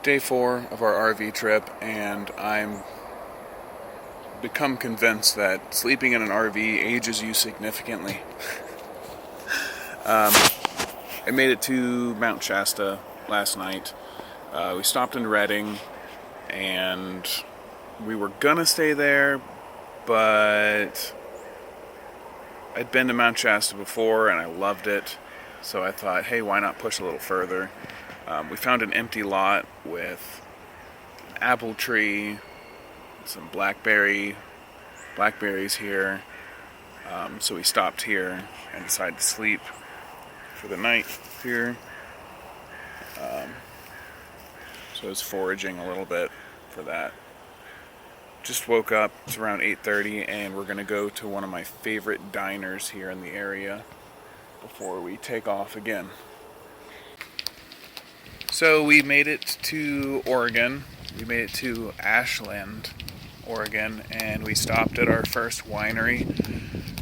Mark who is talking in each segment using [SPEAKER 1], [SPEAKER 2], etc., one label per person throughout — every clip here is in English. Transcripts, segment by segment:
[SPEAKER 1] Day 4 of our RV trip, and I'm become convinced that sleeping in an RV ages you significantly. I made it to Mount Shasta last night. We stopped in Redding, and we were gonna stay there, but I'd been to Mount Shasta before and I loved it, so I thought, hey, why not push a little further? We found an empty lot with an apple tree, some blackberries here, so we stopped here and decided to sleep for the night here. So I was foraging a little bit for that. Just woke up, it's around 8:30, and we're gonna go to one of my favorite diners here in the area before we take off again. So we made it to Oregon. We made it to Ashland, Oregon, and we stopped at our first winery,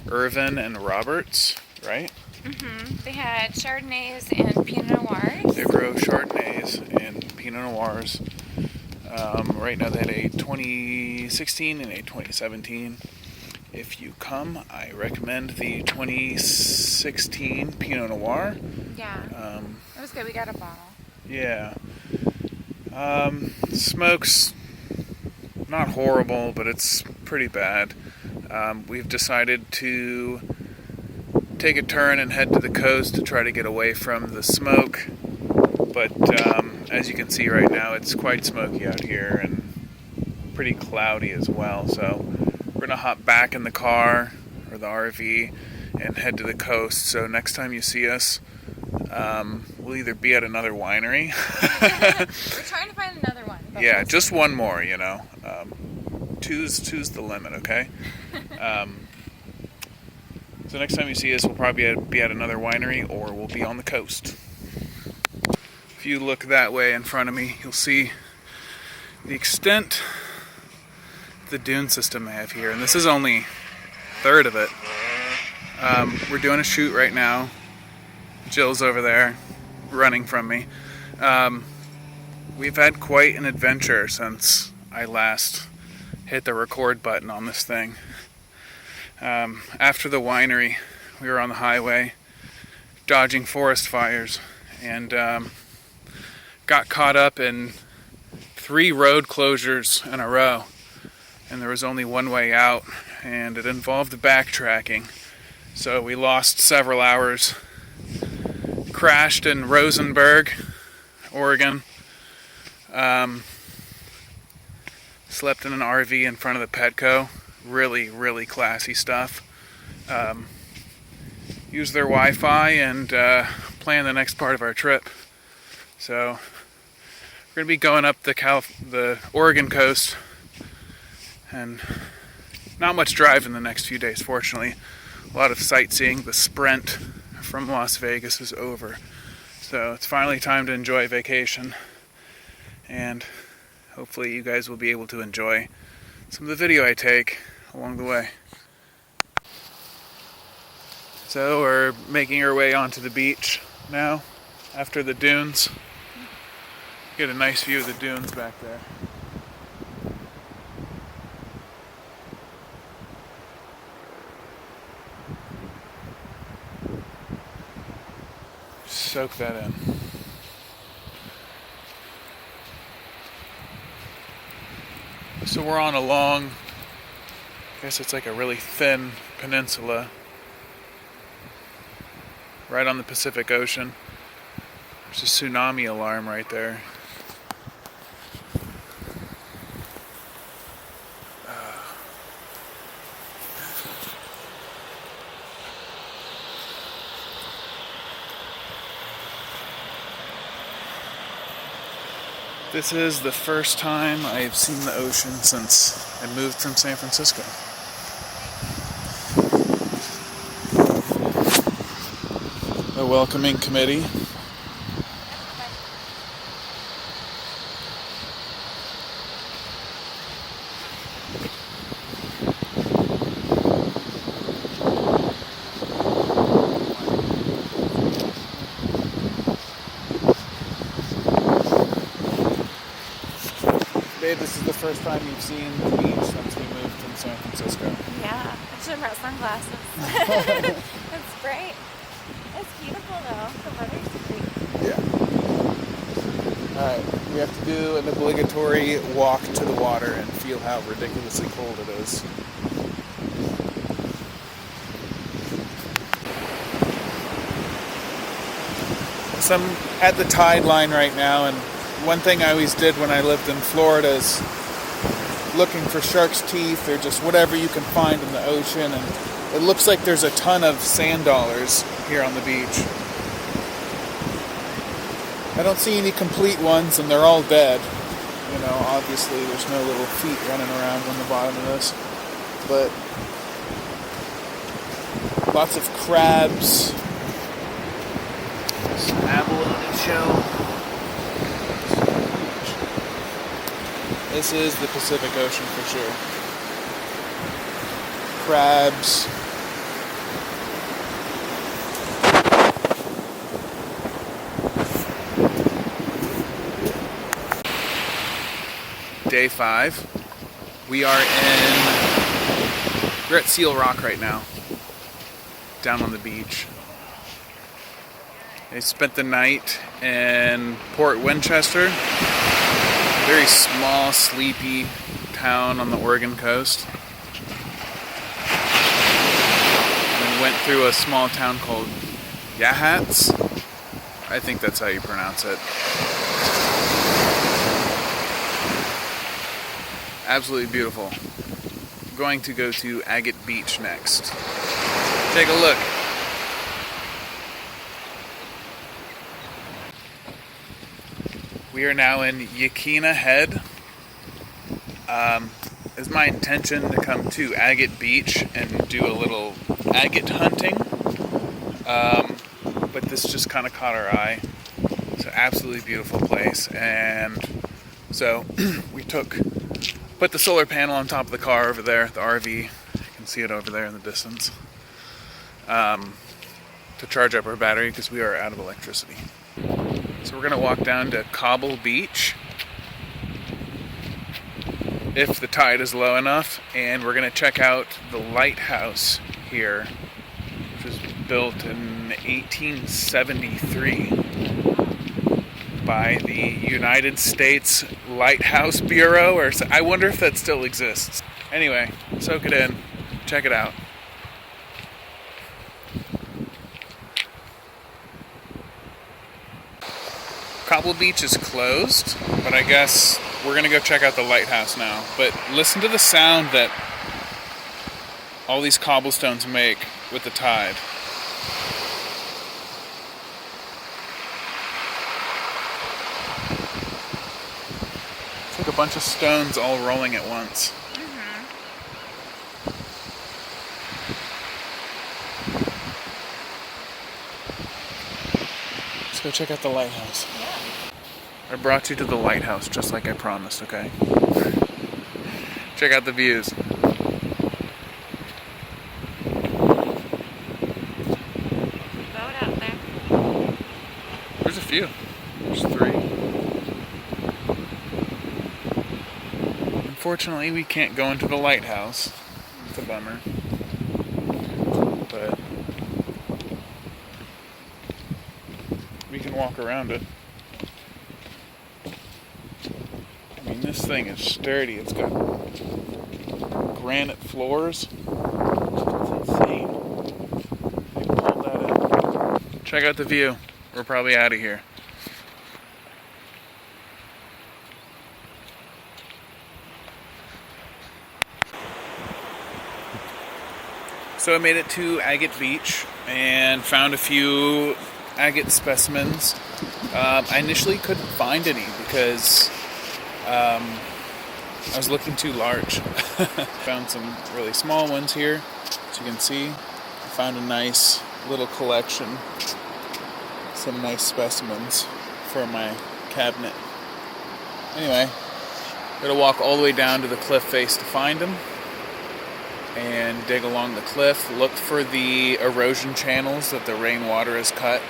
[SPEAKER 1] Irvin and Roberts, right?
[SPEAKER 2] Mm-hmm. They had Chardonnays and Pinot Noirs.
[SPEAKER 1] They grow Chardonnays and Pinot Noirs. Right now they had a 2016 and a 2017. If you come, I recommend the 2016 Pinot Noir.
[SPEAKER 2] Yeah, it was good. We got a bottle.
[SPEAKER 1] Yeah. Smoke's not horrible, but it's pretty bad. We've decided to take a turn and head to the coast to try to get away from the smoke. But as you can see right now, it's quite smoky out here and pretty cloudy as well. So we're going to hop back in the car or the RV and head to the coast. So next time you see us, we'll either be at another winery.
[SPEAKER 2] We're trying to find another one.
[SPEAKER 1] Yeah, just one more, you know. Two's the limit, okay? So next time you see us, we'll probably be at another winery, or we'll be on the coast. If you look that way in front of me, you'll see the extent of the dune system I have here. And this is only a third of it. We're doing a shoot right now. Jill's over there running from me. We've had quite an adventure since I last hit the record button on this thing. After the winery, we were on the highway dodging forest fires and got caught up in 3 road closures in a row, and there was only one way out, and it involved backtracking, so we lost several hours. Crashed in Rosenberg, Oregon. Slept in an RV in front of the Petco. Really, really classy stuff. Used their Wi-Fi and plan the next part of our trip. So we're going to be going up the Oregon coast, and not much driving the next few days, fortunately. A lot of sightseeing. The sprint from Las Vegas is over. So it's finally time to enjoy vacation. And hopefully you guys will be able to enjoy some of the video I take along the way. So we're making our way onto the beach now after the dunes. Get a nice view of the dunes back there. Soak that in. So we're on a long, I guess it's like a really thin peninsula right on the Pacific Ocean. There's a tsunami alarm right there. This is the first time I've seen the ocean since I moved from San Francisco. A welcoming committee. say this is the first time you've seen the beach since we moved from San Francisco.
[SPEAKER 2] Yeah, I should have brought sunglasses. It's bright. It's beautiful though. The weather's great.
[SPEAKER 1] Yeah. Alright, we have to do an obligatory walk to the water and feel how ridiculously cold it is. So I'm at the tide line right now, and one thing I always did when I lived in Florida is looking for shark's teeth or just whatever you can find in the ocean, and it looks like there's a ton of sand dollars here on the beach. I don't see any complete ones, and they're all dead. You know, obviously there's no little feet running around on the bottom of this, but lots of crabs, some abalone shell. This is the Pacific Ocean for sure. Crabs. Day 5. We're at Seal Rock right now, down on the beach. I spent the night in Port Winchester, a very small, sleepy town on the Oregon coast. And then went through a small town called Yahats. I think that's how you pronounce it. Absolutely beautiful. I'm going to go to Agate Beach next. Take a look. We are now in Yaquina Head. It's my intention to come to Agate Beach and do a little agate hunting. But this just kind of caught our eye. It's an absolutely beautiful place. And so we put the solar panel on top of the car over there, the RV. You can see it over there in the distance. To charge up our battery because we are out of electricity. So we're going to walk down to Cobble Beach if the tide is low enough, and we're going to check out the Lighthouse here, which was built in 1873 by the United States Lighthouse Bureau, or I wonder if that still exists. Anyway, soak it in, check it out. Cobble Beach is closed, but I guess we're gonna go check out the lighthouse now. But listen to the sound that all these cobblestones make with the tide. It's like a bunch of stones all rolling at once. Let's go check out the lighthouse.
[SPEAKER 2] Yeah.
[SPEAKER 1] I brought you to the lighthouse just like I promised, okay? Check out the views.
[SPEAKER 2] Boat out there.
[SPEAKER 1] There's a few. There's 3. Unfortunately, we can't go into the lighthouse. It's a bummer. But we can walk around it. I mean, this thing is sturdy. It's got granite floors. It's insane. They pulled that in. Check out the view. We're probably out of here. So I made it to Agate Beach and found a few agate specimens. I initially couldn't find any because I was looking too large. Found some really small ones here, as you can see. I found a nice little collection, some nice specimens for my cabinet. Anyway, I'm gonna walk all the way down to the cliff face to find them and dig along the cliff, look for the erosion channels that the rainwater has cut.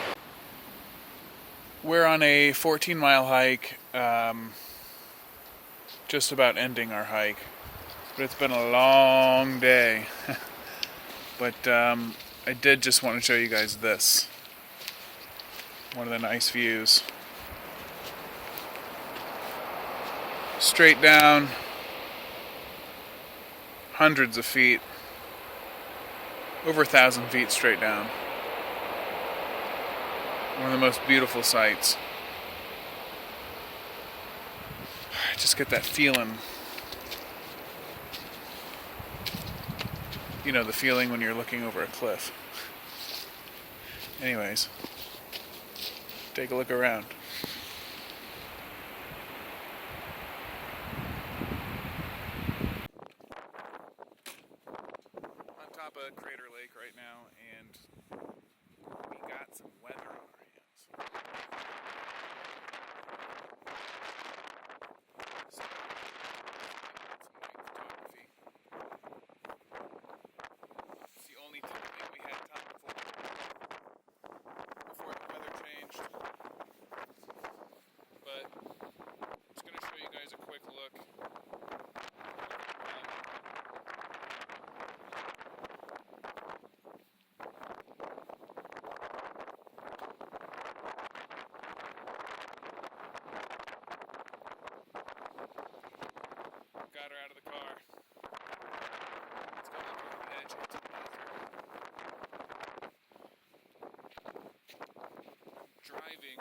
[SPEAKER 1] We're on a 14-mile hike just about ending our hike. But it's been a long day. But I did just want to show you guys this. One of the nice views. Straight down, hundreds of feet, over 1,000 feet straight down. One of the most beautiful sights. I just get that feeling. You know, the feeling when you're looking over a cliff. Anyways, take a look around. On top of Crater Lake right now, and we got some weather on our hands. So, some night photography. It's the only time we had time before the weather changed. But it's going to show you guys a quick look. Got her out of the car. Let's go look over the edge into the desert. Driving